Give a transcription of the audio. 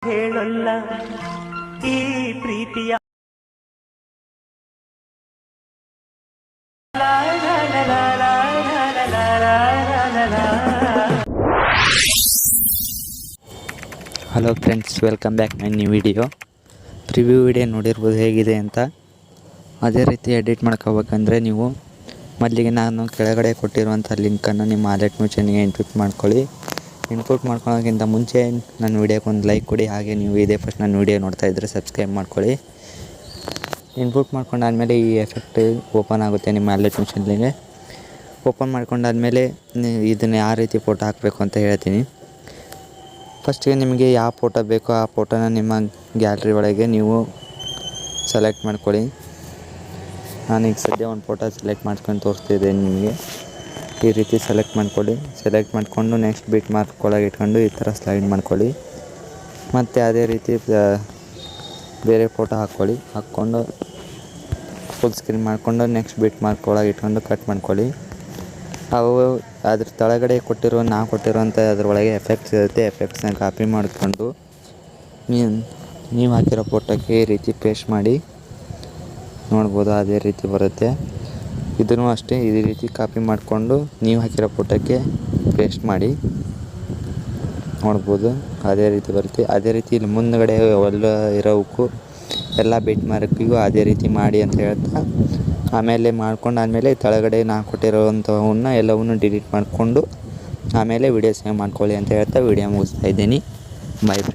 ಹೇಳಲ್ಲ ಈ ಪ್ರೀತಿಯ hello friends, welcome back my new video. Preview video ನೋಡಿರ್ಬೋದು ಹೇಗಿದೆ ಅಂತ. ಅದೇ ರೀತಿ ಎಡಿಟ್ ಮಾಡ್ಕೋಬೇಕಂದ್ರೆ ನೀವು ಮೊದಲಿಗೆ ನಾನು ಕೆಳಗಡೆ ಕೊಟ್ಟಿರುವಂಥ ಲಿಂಕನ್ನು ನಿಮ್ಮ ವಾಲೆಟ್ ಮ್ಯೂಚನ್ಗೆ ಇನ್ಪುಟ್ ಮಾಡ್ಕೊಳ್ಳಿ. ಇನ್ಪುಟ್ ಮಾಡ್ಕೊಳ್ಳೋಕ್ಕಿಂತ ಮುಂಚೆ ನನ್ನ ವಿಡಿಯೋಕ್ಕೆ ಒಂದು ಲೈಕ್ ಕೊಡಿ. ಹಾಗೆ ನೀವು ಇದೇ ಫಸ್ಟ್ ನನ್ನ ವಿಡಿಯೋ ನೋಡ್ತಾ ಇದ್ದರೆ ಸಬ್ಸ್ಕ್ರೈಬ್ ಮಾಡ್ಕೊಳ್ಳಿ. ಇನ್ಪುಟ್ ಮಾಡ್ಕೊಂಡಾದಮೇಲೆ ಈ ಎಫೆಕ್ಟ್ ಓಪನ್ ಆಗುತ್ತೆ ನಿಮ್ಮ ವಾಲೆಟ್ ಮ್ಯೂಚನ್ಗೆ. ಓಪನ್ ಮಾಡ್ಕೊಂಡಾದಮೇಲೆ ಇದನ್ನು ಯಾವ ರೀತಿ ಫೋಟೋ ಹಾಕಬೇಕು ಅಂತ ಹೇಳ್ತೀನಿ. ಫಸ್ಟಿಗೆ ನಿಮಗೆ ಯಾವ ಫೋಟೋ ಬೇಕೋ ಆ ಫೋಟೋನ ನಿಮ್ಮ ಗ್ಯಾಲ್ರಿ ಒಳಗೆ ನೀವು ಸೆಲೆಕ್ಟ್ ಮಾಡ್ಕೊಳ್ಳಿ. ನಾನೀಗ ಸದ್ಯ ಒಂದು ಫೋಟೋ ಸೆಲೆಕ್ಟ್ ಮಾಡ್ಕೊಂಡು ತೋರಿಸ್ತಿದ್ದೇನೆ ನಿಮಗೆ. ಈ ರೀತಿ ಸೆಲೆಕ್ಟ್ ಮಾಡ್ಕೊಳ್ಳಿ. ಸೆಲೆಕ್ಟ್ ಮಾಡಿಕೊಂಡು ನೆಕ್ಸ್ಟ್ ಬಿಟ್ ಮಾರ್ಕ್ ಒಳಗೆ ಇಟ್ಕೊಂಡು ಈ ಥರ ಸ್ಲೈಡ್ ಮಾಡ್ಕೊಳ್ಳಿ. ಮತ್ತು ಅದೇ ರೀತಿ ಬೇರೆ ಫೋಟೋ ಹಾಕ್ಕೊಂಡು ಫುಲ್ ಸ್ಕ್ರೀನ್ ಮಾಡಿಕೊಂಡು ನೆಕ್ಸ್ಟ್ ಬಿಟ್ ಮಾರ್ಕ್ ಒಳಗೆ ಇಟ್ಕೊಂಡು ಕಟ್ ಮಾಡ್ಕೊಳ್ಳಿ. ಅವು ಅದ್ರ ಕೆಳಗಡೆ ನಾವು ಕೊಟ್ಟಿರುವಂಥ ಅದರೊಳಗೆ ಎಫೆಕ್ಟ್ಸ್ ಇರುತ್ತೆ. ಎಫೆಕ್ಟ್ಸ್ನ ಕಾಪಿ ಮಾಡಿಕೊಂಡು ನೀವು ಹಾಕಿರೋ ಫೋಟೋಕ್ಕೆ ಈ ರೀತಿ ಪೇಸ್ಟ್ ಮಾಡಿ ನೋಡ್ಬೋದು. ಅದೇ ರೀತಿ ಬರುತ್ತೆ. ಇದನ್ನು ಅಷ್ಟೇ ಈ ರೀತಿ ಕಾಪಿ ಮಾಡಿಕೊಂಡು ನೀವು ಹಾಕಿರೋ ಫೋಟೋಕ್ಕೆ ಪೇಸ್ಟ್ ಮಾಡಿ ನೋಡ್ಬೋದು. ಅದೇ ರೀತಿ ಬರುತ್ತೆ. ಅದೇ ರೀತಿ ಇಲ್ಲಿ ಮುಂದುಗಡೆ ಎಲ್ಲ ಇರೋವಕ್ಕೂ ಎಲ್ಲ ಬಿಟ್ ಮಾರ್ಕಿಗೂ ಅದೇ ರೀತಿ ಮಾಡಿ ಅಂತ ಹೇಳ್ತಾ ಆಮೇಲೆ ಮಾಡ್ಕೊಂಡಾದ್ಮೇಲೆ ಕೆಳಗಡೆ ನಾನು ಕೊಟ್ಟಿರೋವಂಥವನ್ನ ಎಲ್ಲವನ್ನೂ ಡಿಲೀಟ್ ಮಾಡಿಕೊಂಡು ಆಮೇಲೆ ವಿಡಿಯೋ ಸೇವ್ ಮಾಡ್ಕೊಳ್ಳಿ ಅಂತ ಹೇಳ್ತಾ ವಿಡಿಯೋ ಮುಗಿಸ್ತಾ ಇದ್ದೀನಿ. By friends.